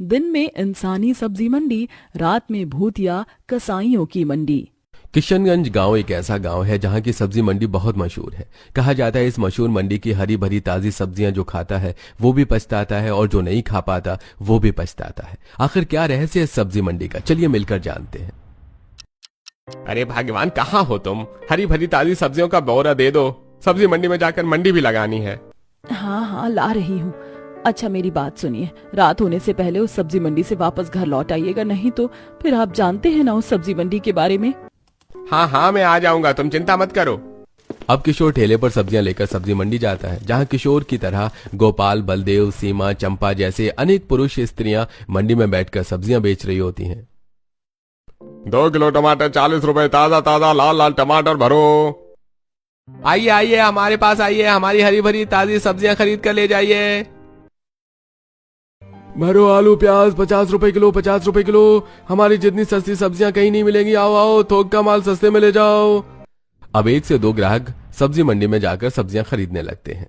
दिन में इंसानी सब्जी मंडी, रात में भूतिया कसाईयों की मंडी। किशनगंज गांव एक ऐसा गांव है जहां की सब्जी मंडी बहुत मशहूर है। कहा जाता है इस मशहूर मंडी की हरी भरी ताजी सब्जियां जो खाता है वो भी पछताता है और जो नहीं खा पाता वो भी पछताता है। आखिर क्या रहस्य है इस सब्जी मंडी का, चलिए मिलकर जानते हैं। अरे भगवान, कहाँ हो तुम? हरी भरी ताजी सब्जियों का बोरा दे दो, सब्जी मंडी में जाकर मंडी भी लगानी है। हाँ हाँ, ला रही हूँ। अच्छा मेरी बात सुनिए, रात होने से पहले उस सब्जी मंडी से वापस घर लौट आइएगा, नहीं तो फिर आप जानते हैं ना उस सब्जी मंडी के बारे में। हाँ हाँ, मैं आ जाऊंगा, तुम चिंता मत करो। अब किशोर ठेले पर सब्जियां लेकर सब्जी मंडी जाता है, जहां किशोर की तरह गोपाल, बलदेव, सीमा, चंपा जैसे अनेक पुरुष स्त्रियां मंडी में बैठकर सब्जियां बेच रही होती हैं। 2 किलो टमाटर 40 रुपए, ताजा ताजा लाल लाल टमाटर भरो। आइए आइए, हमारे पास आइए, हमारी हरी भरी ताजी सब्जियां खरीद कर ले जाइए। भरो आलू प्याज 50 रुपए किलो, 50 रुपए किलो। हमारी जितनी सस्ती सब्जियां कहीं नहीं मिलेंगी, आओ आओ, थोक का माल सस्ते में ले जाओ। अब 1 से 2 ग्राहक सब्जी मंडी में जाकर सब्जियां खरीदने लगते हैं।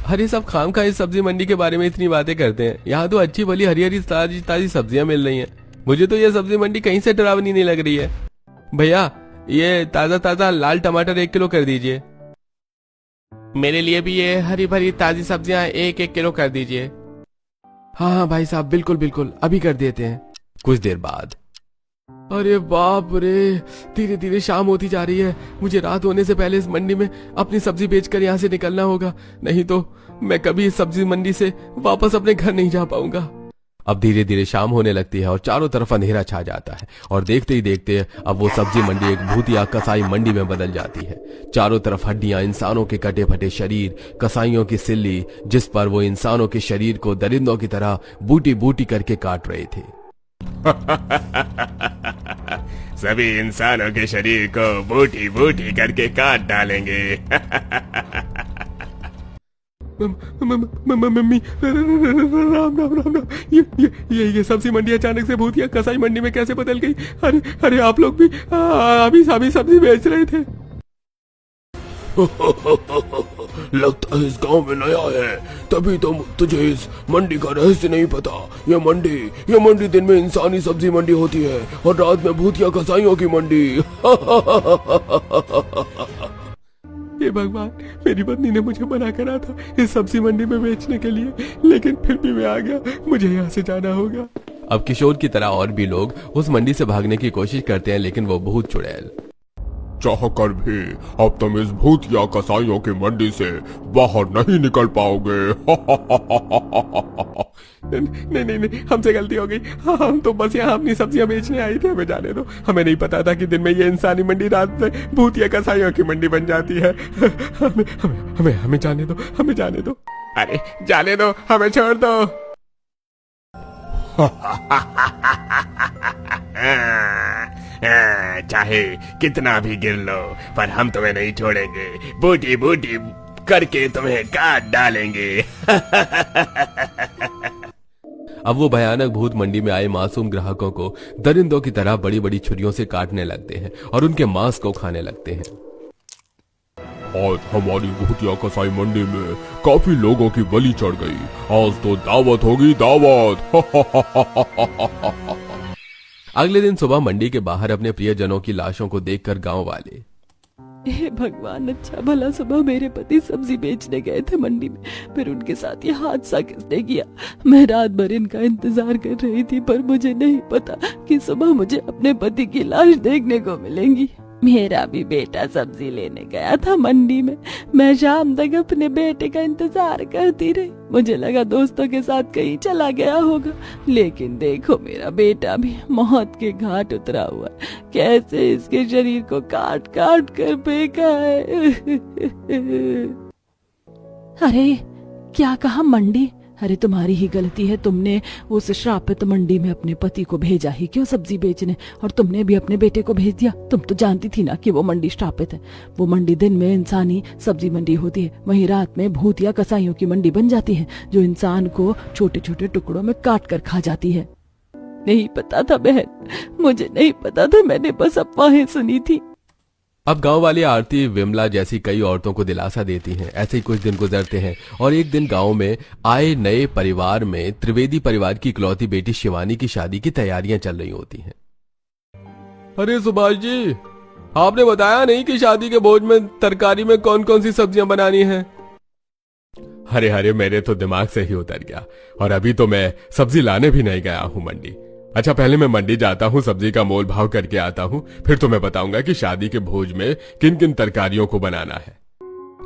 अरे सब खामखा इस सब्जी मंडी के बारे में इतनी बातें करते हैं, यहाँ तो अच्छी भली हरी हरी ताजी ताजी सब्जियां मिल रही हैं। मुझे तो ये सब्जी मंडी कहीं से डरावनी नहीं लग रही है। भैया ये ताजा ताजा लाल टमाटर 1 किलो कर दीजिए। मेरे लिए भी ये हरी भरी ताजी सब्जियां 1-1 किलो कर दीजिए। हाँ हाँ भाई साहब, बिल्कुल बिल्कुल, अभी कर देते हैं। कुछ देर बाद, अरे बाप रे, धीरे धीरे शाम होती जा रही है। मुझे रात होने से पहले इस मंडी में अपनी सब्जी बेचकर यहाँ से निकलना होगा, नहीं तो मैं कभी इस सब्जी मंडी से वापस अपने घर नहीं जा पाऊंगा। अब धीरे धीरे शाम होने लगती है और चारों तरफ अंधेरा छा जाता है और देखते ही देखते अब वो सब्जी मंडी एक भूतिया कसाई मंडी में बदल जाती है। चारों तरफ हड्डियां, इंसानों के कटे फटे शरीर, कसाईयों की सिल्ली, जिस पर वो इंसानों के शरीर को दरिंदों की तरह बूटी बूटी करके काट रहे थे। सभी इंसानों के शरीर को बूटी बूटी करके काट डालेंगे। मम्मी, राम राम राम राम। ये सब्जी मंडी अचानक से भूतिया कसाई मंडी में कैसे बदल गई? अरे अरे, आप लोग भी अभी सब्जी बेच रहे थे? लगता है इस गांव में नया है, तभी तो तुझे इस मंडी का रहस्य नहीं पता। ये मंडी दिन में इंसानी सब्जी मंडी होती है और रात में भूतिया कसाईयों की मंडी। ये भगवान, मेरी पत्नी ने मुझे मना करा था इस सब्जी मंडी में बेचने के लिए, लेकिन फिर भी मैं आ गया। मुझे यहाँ से जाना होगा। अब किशोर की तरह और भी लोग उस मंडी से भागने की कोशिश करते हैं, लेकिन वो बहुत चुड़ैल। चाहकर भी अब तुम इस भूतिया कसाईयों की मंडी से बाहर नहीं निकल पाओगे। नहीं, हमसे गलती हो गई। हम तो बस यहाँ अपनी सब्जियां बेचने आए थे, हमें जाने दो। हमें नहीं पता था कि दिन में ये इंसानी मंडी, रात में भूतिया कसाईयों की मंडी बन जाती है। हमें जाने दो, हमें जाने दो। अरे जाने दो, हमें छोड़ दो। चाहे कितना भी गिर लो, पर हम तुम्हें नहीं छोड़ेंगे। बूटी बूटी करके तुम्हें काट डालेंगे। अब वो भयानक भूत मंडी में आए मासूम ग्राहकों को दरिंदों की तरह बड़ी बड़ी छुरियों से काटने लगते हैं और उनके मांस को खाने लगते हैं। आज हमारी भूतिया कसाई मंडी में काफी लोगों की बलि चढ़ गई। आज तो दावत होगी, दावत। अगले दिन सुबह मंडी के बाहर अपने प्रियजनों की लाशों को देखकर गांव वाले, हे भगवान, अच्छा भला सुबह मेरे पति सब्जी बेचने गए थे मंडी में, फिर उनके साथ ये हादसा किसने किया? मैं रात भर इनका इंतजार कर रही थी, पर मुझे नहीं पता कि सुबह मुझे अपने पति की लाश देखने को मिलेंगी। मेरा भी बेटा सब्जी लेने गया था मंडी में। मैं शाम तक अपने बेटे का इंतजार करती रही। मुझे लगा दोस्तों के साथ कहीं चला गया होगा, लेकिन देखो मेरा बेटा भी मौत के घाट उतरा हुआ है। कैसे इसके शरीर को काट काट कर फेंका है। अरे क्या कहा मंडी? अरे तुम्हारी ही गलती है, तुमने उस श्रापित मंडी में अपने पति को भेजा ही क्यों सब्जी बेचने, और तुमने भी अपने बेटे को भेज दिया। तुम तो जानती थी ना कि वो मंडी श्रापित है। वो मंडी दिन में इंसानी सब्जी मंडी होती है, वहीं रात में भूतिया कसाईयों की मंडी बन जाती है, जो इंसान को छोटे छोटे टुकड़ों में काट कर खा जाती है। नहीं पता था बहन, मुझे नहीं पता था, मैंने बस अफवाहें सुनी थी। अब गांव वाली आरती विमला जैसी कई औरतों को दिलासा देती हैं। ऐसे ही कुछ दिन गुजरते हैं और एक दिन गांव में आए नए परिवार में त्रिवेदी परिवार की इकलौती बेटी शिवानी की शादी की तैयारियां चल रही होती हैं। अरे सुभाष जी, आपने बताया नहीं कि शादी के भोज में तरकारी में कौन कौन सी सब्जियां बनानी है। अरे अरे, मेरे तो दिमाग से ही उतर गया और अभी तो मैं सब्जी लाने भी नहीं गया हूं मंडी। अच्छा, पहले मैं मंडी जाता हूं, सब्जी का मोल भाव करके आता हूं, फिर तो मैं बताऊंगा कि शादी के भोज में किन किन तरकारियों को बनाना है।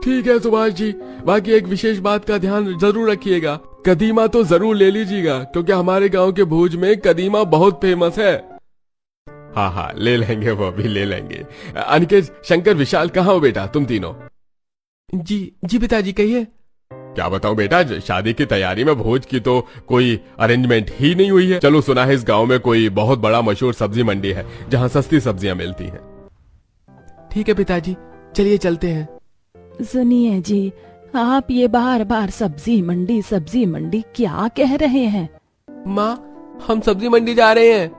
ठीक है सुभाष जी, बाकी एक विशेष बात का ध्यान जरूर रखिएगा, कदीमा तो जरूर ले लीजिएगा, क्योंकि हमारे गांव के भोज में कदीमा बहुत फेमस है। हाँ हाँ, ले लेंगे, वो भी ले लेंगे। अनिकेत, शंकर, विशाल, कहाँ हो बेटा तुम तीनों? जी पिताजी, कहिए। क्या बताऊं बेटा, शादी की तैयारी में भोज की तो कोई अरेंजमेंट ही नहीं हुई है। चलो, सुना है इस गांव में कोई बहुत बड़ा मशहूर सब्जी मंडी है जहां सस्ती सब्जियां मिलती हैं। ठीक है पिताजी, चलिए चलते हैं। सुनिए जी, आप ये बार बार सब्जी मंडी क्या कह रहे हैं? माँ, हम सब्जी मंडी जा रहे हैं।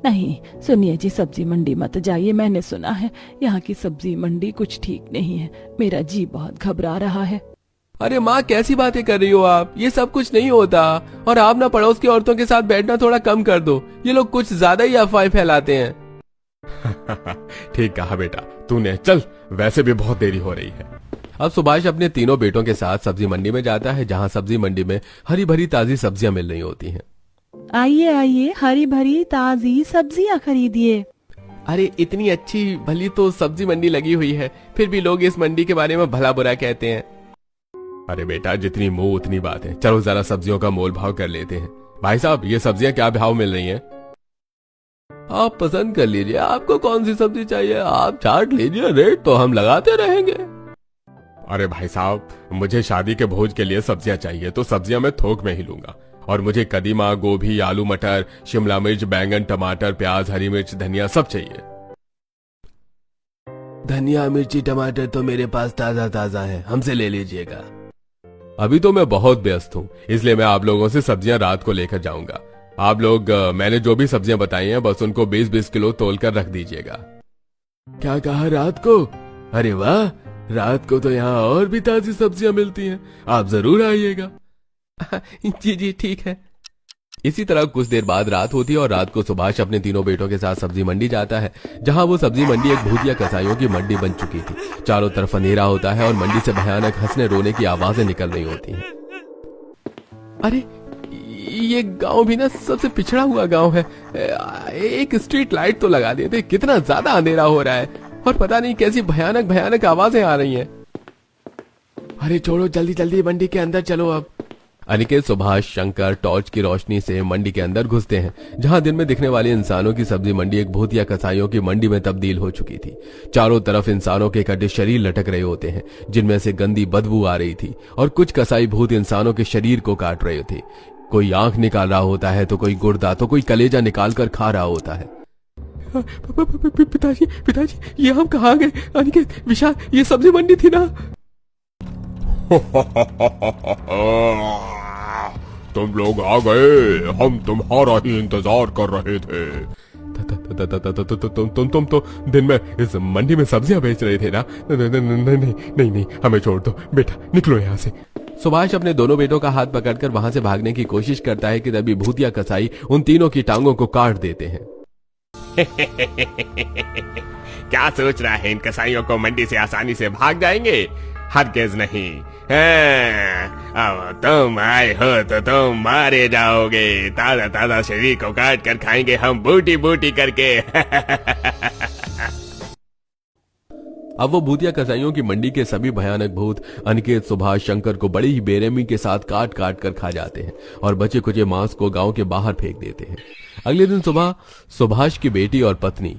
नहीं, सुनिए जी, सब्जी मंडी मत जाइए। मैंने सुना है यहाँ की सब्जी मंडी कुछ ठीक नहीं है। मेरा जी बहुत घबरा रहा है। अरे माँ, कैसी बातें कर रही हो आप? ये सब कुछ नहीं होता। और आप ना पड़ोस की औरतों के साथ बैठना थोड़ा कम कर दो, ये लोग कुछ ज्यादा ही अफवाहें फैलाते हैं। ठीक कहा बेटा तूने। चल, वैसे भी बहुत देरी हो रही है। अब सुभाष अपने तीनों बेटों के साथ सब्जी मंडी में जाता है, जहां सब्जी मंडी में हरी भरी ताजी सब्जियां मिल रही होती हैं। आइए आइए, हरी भरी ताजी सब्जियां खरीदिए। अरे इतनी अच्छी भली तो सब्जी मंडी लगी हुई है, फिर भी लोग इस मंडी के बारे में भला बुरा कहते हैं। अरे बेटा, जितनी मुंह उतनी बात है। चलो जरा सब्जियों का मोल भाव कर लेते हैं। भाई साहब, ये सब्जियां क्या भाव मिल रही हैं? आप पसंद कर लीजिए, आपको कौन सी सब्जी चाहिए आप छाट लीजिए, रेट तो हम लगाते रहेंगे। अरे भाई साहब, मुझे शादी के भोज के लिए सब्जियां चाहिए, तो सब्जियां मैं थोक में ही लूंगा। और मुझे कदीमा, गोभी, आलू मटर, शिमला मिर्च, बैंगन, टमाटर, प्याज, हरी मिर्च, धनिया सब चाहिए। धनिया, मिर्ची, टमाटर तो मेरे पास ताजा ताजा है, हमसे ले लीजिएगा। अभी तो मैं बहुत व्यस्त हूँ, इसलिए मैं आप लोगों से सब्जियां रात को लेकर जाऊंगा। आप लोग मैंने जो भी सब्जियां बताई हैं बस उनको 20-20 किलो तोल कर रख दीजिएगा। क्या कहा, रात को? अरे वाह, रात को तो यहाँ और भी ताजी सब्जियां मिलती हैं, आप जरूर आइएगा। जी ठीक है। इसी तरह कुछ देर बाद रात होती है और रात को सुभाष अपने तीनों बेटों के साथ सब्जी मंडी जाता है, जहां वो सब्जी मंडी एक भूतिया कसाईयों की मंडी बन चुकी थी। चारों तरफ अंधेरा होता है और मंडी से भयानक हंसने रोने की आवाजें निकल रही होती हैं। अरे ये गांव भी ना सबसे पिछड़ा हुआ गांव है, एक स्ट्रीट लाइट तो लगा देते, कितना ज्यादा अंधेरा हो रहा है और पता नहीं कैसी भयानक भयानक आवाजें आ रही हैं। अरे छोड़ो, जल्दी जल्दी मंडी के अंदर चलो। अब अनिकेत, सुभाष, शंकर टॉर्च की रोशनी से मंडी के अंदर घुसते हैं, जहां दिन में दिखने वाले इंसानों की सब्जी मंडी एक भूतिया कसाईयों की मंडी में तब्दील हो चुकी थी। चारों तरफ इंसानों के कटे शरीर लटक रहे होते हैं, जिनमें से गंदी बदबू आ रही थी, और कुछ कसाई भूत इंसानों के शरीर को काट रहे थे। कोई आंख निकाल रहा होता है, तो कोई गुर्दा, तो कोई कलेजा निकाल कर खा रहा होता है। पिताजी, ये हम कहाँ गए? अनिकेत, विशाल, ये सब्जी मंडी थी ना? तुम लोग आ गए, हम तुम्हारा ही इंतजार कर रहे थे। तुम तो दिन में इस मंडी में सब्जियां बेच रहे थे ना? नहीं, हमें छोड़ दो बेटा, निकलो यहाँ से। सुभाष अपने दोनों बेटों का हाथ पकड़कर वहां से भागने की कोशिश करता है कि तभी भूतिया कसाई उन तीनों की टांगों को काट देते हैं। क्या सोच रहा है, इन कसाईयों को मंडी से आसानी से भाग जाएंगे? हरगिज़ नहीं। अब तुम आए हो तो तुम मारे जाओगे। ताजा ताजा शरीर को काट कर खाएंगे हम, बूटी बूटी करके। अब वो भूतिया कसाईयों की मंडी के सभी भयानक भूत अनिकेत, सुभाष, शंकर को बड़ी ही बेरहमी के साथ काट काट कर खा जाते हैं और बचे कुचे मांस को गांव के बाहर फेंक देते हैं। अगले दिन सुबह सुभाष की बेटी और पत्नी,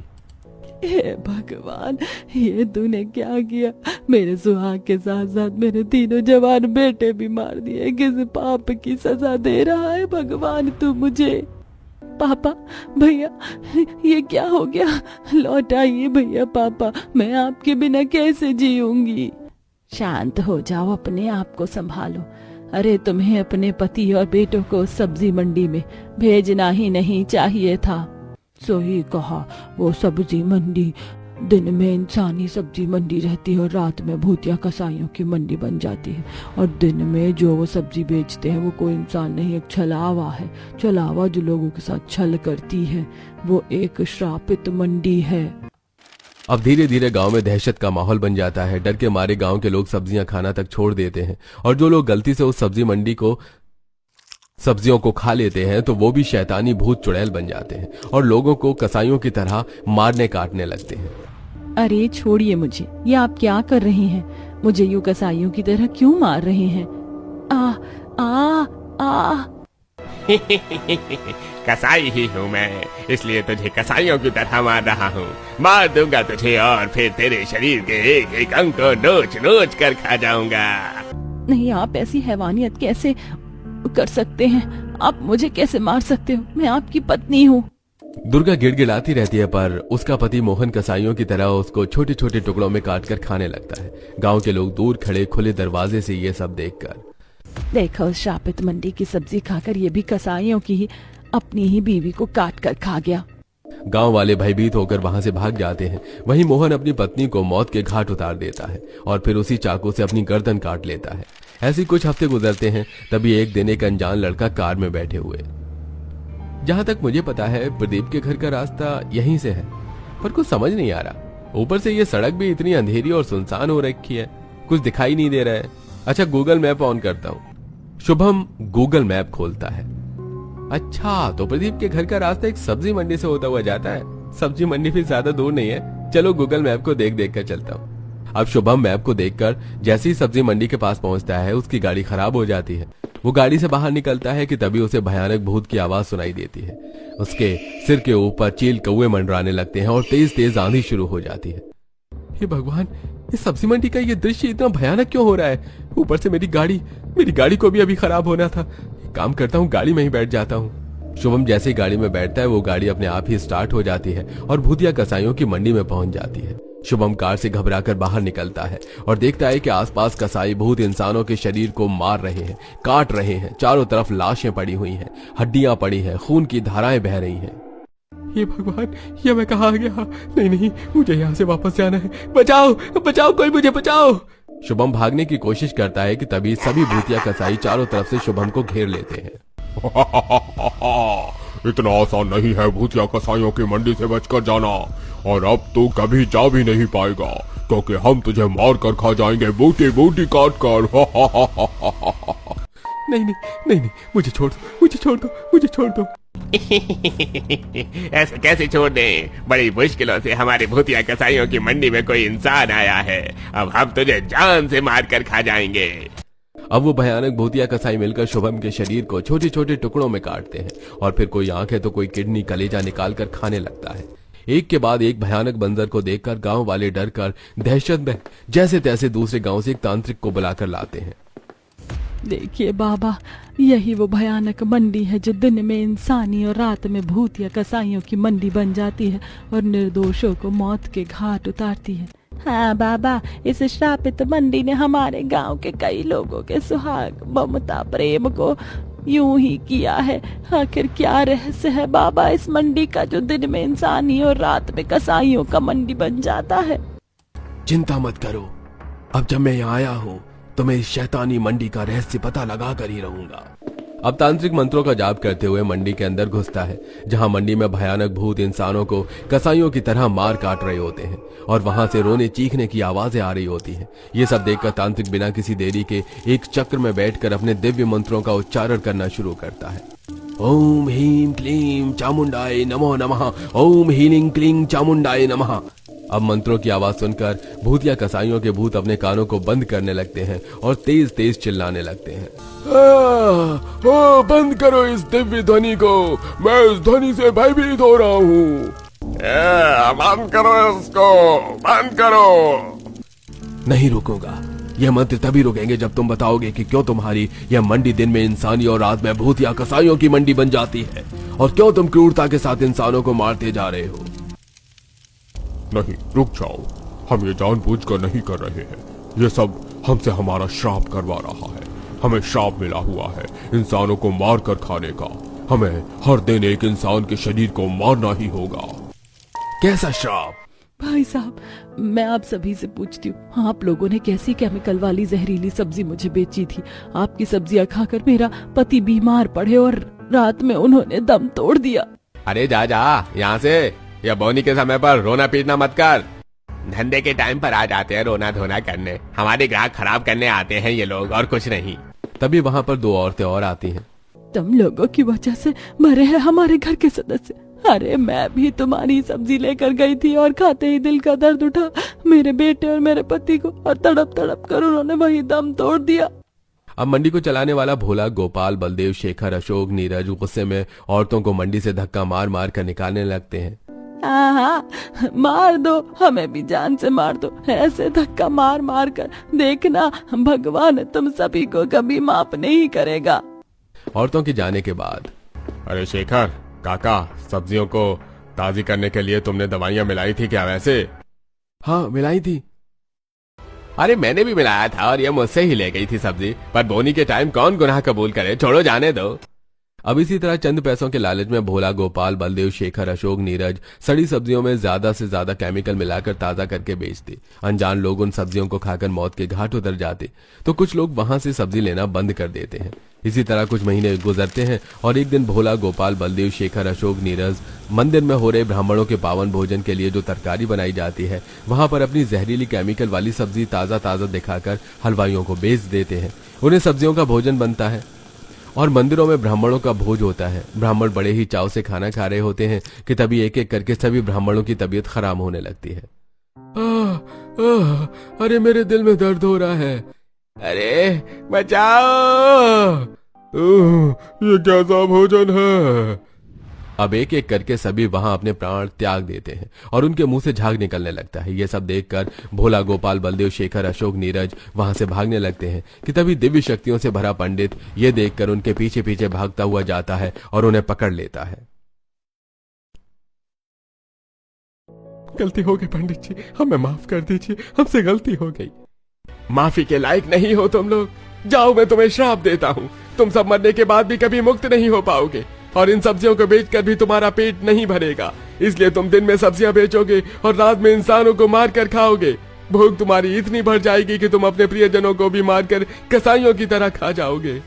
हे भगवान, ये तूने क्या किया? मेरे सुहाग के साथ साथ मेरे तीनों जवान बेटे भी मार दिए। किस पाप की सजा दे रहा है भगवान तू मुझे? पापा, भैया, ये क्या हो गया? लौट आइए भैया। पापा, मैं आपके बिना कैसे जीऊंगी? शांत हो जाओ, अपने आप को संभालो। अरे तुम्हें अपने पति और बेटों को सब्जी मंडी में भेजना ही नहीं चाहिए था। सही कहा, वो सब्जी मंडी दिन में इंसानी सब्जी मंडी रहती है और रात में भूतिया कसाईयों की मंडी बन जाती है। और दिन में जो वो सब्जी बेचते हैं वो कोई इंसान नहीं, एक छलावा है। छलावा जो लोगों के साथ छल करती है, वो एक श्रापित मंडी है। अब धीरे धीरे गांव में दहशत का माहौल बन जाता है। डर के मारे गांव के लोग सब्जियां खाना तक छोड़ देते हैं, और जो लोग गलती से उस सब्जियों को खा लेते हैं तो वो भी शैतानी भूत चुड़ैल बन जाते हैं और लोगों को कसाईयों की तरह मारने काटने लगते हैं। अरे छोड़िए मुझे, ये आप क्या कर रहे हैं? मुझे यूं कसाईयों की तरह क्यों मार रहे हैं? आ आ आ कसाई ही हूँ मैं, इसलिए तुझे कसाईयों की तरह मार रहा हूँ। मार दूंगा तुझे और फिर तेरे शरीर के एक एक अंग को नोच नोच कर खा जाऊंगा। नहीं, आप ऐसी हैवानियत कैसे कर सकते हैं? आप मुझे कैसे मार सकते हो? मैं आपकी पत्नी हूँ। दुर्गा गिड़गिड़ाती रहती है, पर उसका पति मोहन कसाईयों की तरह उसको छोटे छोटे टुकड़ों में काटकर खाने लगता है। गांव के लोग दूर खड़े खुले दरवाजे से ये सब देखकर, देखो, उस श्रापित मंडी की सब्जी खाकर ये भी कसाईयों की ही अपनी ही बीवी को काट कर खा गया। गांव वाले भयभीत होकर वहां से भाग जाते हैं। वहीं मोहन अपनी पत्नी को मौत के घाट उतार देता है और फिर उसी चाकू से अपनी गर्दन काट लेता है। ऐसी कुछ हफ्ते गुजरते हैं। तभी एक दिन एक अनजान लड़का कार में बैठे हुए, जहां तक मुझे पता है प्रदीप के घर का रास्ता यहीं से है, पर कुछ समझ नहीं आ रहा। ऊपर से ये सड़क भी इतनी अंधेरी और सुनसान हो रखी है, कुछ दिखाई नहीं दे रहा है। अच्छा, गूगल मैप ऑन करता हूँ। शुभम गूगल मैप खोलता है। अच्छा, तो प्रदीप के घर का रास्ता एक सब्जी मंडी से होता हुआ जाता है। सब्जी मंडी भी ज्यादा दूर नहीं है। चलो गूगल मैप को देख देख कर चलता हूँ। अब शुभम मैप को देखकर जैसे ही सब्जी मंडी के पास पहुंचता है, उसकी गाड़ी खराब हो जाती है। वो गाड़ी से बाहर निकलता है कि तभी उसे भयानक भूत की आवाज सुनाई देती है। उसके सिर के ऊपर चील कौवे मंडराने लगते हैं और तेज तेज आंधी शुरू हो जाती है। हे भगवान, इस सब्जी मंडी का ये दृश्य इतना भयानक क्यों हो रहा है? ऊपर से मेरी गाड़ी को भी अभी खराब होना था। एक काम करता हूँ, गाड़ी में ही बैठ जाता हूँ। शुभम जैसे ही गाड़ी में बैठता है, वो गाड़ी अपने आप ही स्टार्ट हो जाती है और भूतिया कसाईयों की मंडी में पहुंच जाती है। शुभम कार से घबराकर बाहर निकलता है और देखता है कि आसपास कसाई भूत इंसानों के शरीर को मार रहे हैं, काट रहे हैं। चारों तरफ लाशें पड़ी हुई हैं, हड्डियां पड़ी हैं, खून की धाराएं बह रही हैं। ये भगवान, ये मैं कहाँ आ गया? नहीं, मुझे यहाँ से वापस जाना है। बचाओ बचाओ, कोई मुझे बचाओ। शुभम भागने की कोशिश करता है कि तभी सभी भूतिया कसाई चारों तरफ से शुभम को घेर लेते हैं। इतना आसान नहीं है भूतिया कसाईयों की मंडी से बचकर जाना, और अब तू कभी जा भी नहीं पाएगा, क्योंकि हम तुझे मार कर खा जाएंगे, बूटी बूटी काट कर। नहीं, मुझे छोड़ दो। ऐसे कैसे छोड़ दे? बड़ी मुश्किलों से हमारे भूतिया कसाईयों की मंडी में कोई इंसान आया है। अब हम तुझे जान से मार कर खा जाएंगे। अब वो भयानक भूतिया कसाई मिलकर शुभम के शरीर को छोटे छोटे टुकड़ों में काटते हैं और फिर कोई आंखें तो कोई किडनी कलेजा निकाल कर खाने लगता है। एक के बाद एक भयानक मंजर को देखकर गांव वाले डर कर दहशत में जैसे तैसे दूसरे गांव से एक तांत्रिक को बुलाकर लाते हैं। देखिए बाबा, यही वो भयानक मंडी है जो दिन में इंसानी और रात में भूतिया कसाईयों की मंडी बन जाती है और निर्दोषों को मौत के घाट उतारती है। हाँ बाबा, इस श्रापित मंडी ने हमारे गांव के कई लोगों के सुहाग, ममता, प्रेम को यूं ही किया है। आखिर क्या रहस्य है बाबा इस मंडी का जो दिन में इंसानी और रात में कसाईयों का मंडी बन जाता है? चिंता मत करो, अब जब मैं यहाँ आया हूँ तो मैं इस शैतानी मंडी का रहस्य पता लगा कर ही रहूंगा। अब तांत्रिक मंत्रों का जाप करते हुए मंडी के अंदर घुसता है, जहां मंडी में भयानक भूत इंसानों को कसाईयों की तरह मार काट रहे होते हैं और वहां से रोने चीखने की आवाजें आ रही होती हैं। ये सब देखकर तांत्रिक बिना किसी देरी के एक चक्र में बैठकर अपने दिव्य मंत्रों का उच्चारण करना शुरू करता है। ओम ह्रीं क्लीं चामुंडाय नमो नमः, ओम ह्रीं क्लीं चामुंडाय नमः। अब मंत्रों की आवाज सुनकर भूतिया कसाईयों के भूत अपने कानों को बंद करने लगते हैं और तेज तेज चिल्लाने लगते हैं। बंद करो इस दिव्य ध्वनि को, मैं इस ध्वनि से भयभीत हो रहा हूँ। बंद करो इसको, बंद करो। नहीं रुकूंगा। यह मंत्र तभी रुकेंगे जब तुम बताओगे कि क्यों तुम्हारी यह मंडी दिन में इंसानी और रात में भूतिया कसाईयों की मंडी बन जाती है और क्यों तुम क्रूरता के साथ इंसानों को मारते जा रहे हो। नहीं, रुक जाओ, हम ये जानबूझकर नहीं कर रहे हैं। ये सब हमसे हमारा श्राप करवा रहा है। हमें श्राप मिला हुआ है इंसानों को मार कर खाने का। हमें हर दिन एक इंसान के शरीर को मारना ही होगा। कैसा श्राप? भाई साहब, मैं आप सभी से पूछती हूँ, आप लोगों ने कैसी केमिकल वाली जहरीली सब्जी मुझे बेची थी? आपकी सब्जियां खाकर मेरा पति बीमार पड़े और रात में उन्होंने दम तोड़ दिया। अरे जा जा यहाँ से, या बोनी के समय पर रोना पीटना मत कर। धंधे के टाइम पर आ जाते हैं रोना धोना करने, हमारे ग्राहक खराब करने आते हैं ये लोग, और कुछ नहीं। तभी वहाँ पर दो औरतें और आती हैं। तुम लोगों की वजह से मरे हैं हमारे घर के सदस्य। अरे मैं भी तुम्हारी सब्जी लेकर गई थी और खाते ही दिल का दर्द उठा मेरे बेटे और मेरे पति को, और तड़प तड़प कर उन्होंने वही दम तोड़ दिया। अब मंडी को चलाने वाला भोला, गोपाल, बलदेव, शेखर, अशोक, नीरज गुस्से में औरतों को मंडी से धक्का मार मार कर निकालने लगते हैं। हाँ, मार दो, हमें भी जान से मार दो, ऐसे धक्का मार मार कर देखना, भगवान तुम सभी को कभी माफ नहीं करेगा। औरतों के जाने के बाद, अरे शेखर काका, सब्जियों को ताजी करने के लिए तुमने दवाइयां मिलाई थी क्या वैसे? हाँ मिलाई थी। अरे मैंने भी मिलाया था और ये मुझसे ही ले गई थी सब्जी, पर बोनी के टाइम कौन गुनाह कबूल करे, छोड़ो जाने दो। अब इसी तरह चंद पैसों के लालच में भोला, गोपाल, बलदेव, शेखर, अशोक, नीरज सड़ी सब्जियों में ज्यादा से ज्यादा केमिकल मिलाकर ताजा करके बेचते। अनजान लोग उन सब्जियों को खाकर मौत के घाट उतर जाते, तो कुछ लोग वहां से सब्जी लेना बंद कर देते हैं। इसी तरह कुछ महीने गुजरते हैं और एक दिन भोला, गोपाल, बलदेव, शेखर, अशोक, नीरज मंदिर में हो रहे ब्राह्मणों के पावन भोजन के लिए जो तरकारी बनाई जाती है, वहां पर अपनी जहरीली केमिकल वाली सब्जी ताजा ताजा दिखाकर हलवाइयों को बेच देते हैं। उन्हें सब्जियों का भोजन बनता है और मंदिरों में ब्राह्मणों का भोज होता है। ब्राह्मण बड़े ही चाव से खाना खा रहे होते हैं कि तभी एक एक करके सभी ब्राह्मणों की तबीयत खराब होने लगती है। अरे मेरे दिल में दर्द हो रहा है, अरे बचाओ, ये कैसा भोजन है? अब एक एक करके सभी वहां अपने प्राण त्याग देते हैं और उनके मुंह से झाग निकलने लगता है। ये सब देखकर भोला, गोपाल, बलदेव, शेखर, अशोक, नीरज वहां से भागने लगते हैं कि तभी दिव्य शक्तियों से भरा पंडित ये देखकर उनके पीछे पीछे भागता हुआ जाता है और उन्हें पकड़ लेता है। गलती हो गई पंडित जी, हमें माफ कर दीजिए, हमसे गलती हो गई। माफी के लायक नहीं हो तुम लोग, जाओ मैं तुम्हें श्राप देता हूँ। तुम सब मरने के बाद भी कभी मुक्त नहीं हो पाओगे और इन सब्जियों को बेचकर भी तुम्हारा पेट नहीं भरेगा। इसलिए तुम दिन में सब्जियां बेचोगे और रात में इंसानों को मार कर खाओगे। भूख तुम्हारी इतनी बढ़ जाएगी कि तुम अपने प्रियजनों को भी मारकर कसाईयों की तरह खा जाओगे।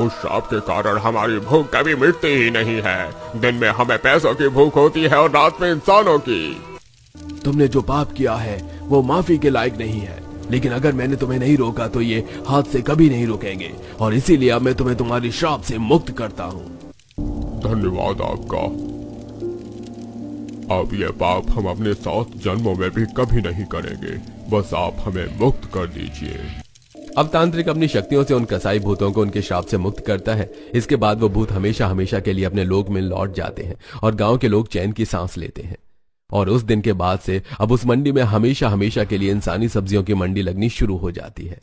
उस श्राप के कारण हमारी भूख कभी मिटती ही नहीं है। दिन में हमें पैसों की भूख होती है और रात में इंसानों की। तुमने जो पाप किया है वो माफी के लायक नहीं है, लेकिन अगर मैंने तुम्हें नहीं रोका तो ये हाथ से कभी नहीं रुकेंगे, और इसीलिए अब मैं तुम्हें तुम्हारी श्राप से मुक्त करता हूँ। धन्यवाद आपका। अब ये पाप हम अपने 7 जन्मों में भी कभी नहीं करेंगे, बस आप हमें मुक्त कर दीजिए। अब तांत्रिक अपनी शक्तियों से उन कसाई भूतों को उनके श्राप से मुक्त करता है। इसके बाद वो भूत हमेशा हमेशा के लिए अपने लोक में लौट जाते हैं और गांव के लोग चैन की सांस लेते हैं। और उस दिन के बाद से अब उस मंडी में हमेशा हमेशा के लिए इंसानी सब्जियों की मंडी लगनी शुरू हो जाती है।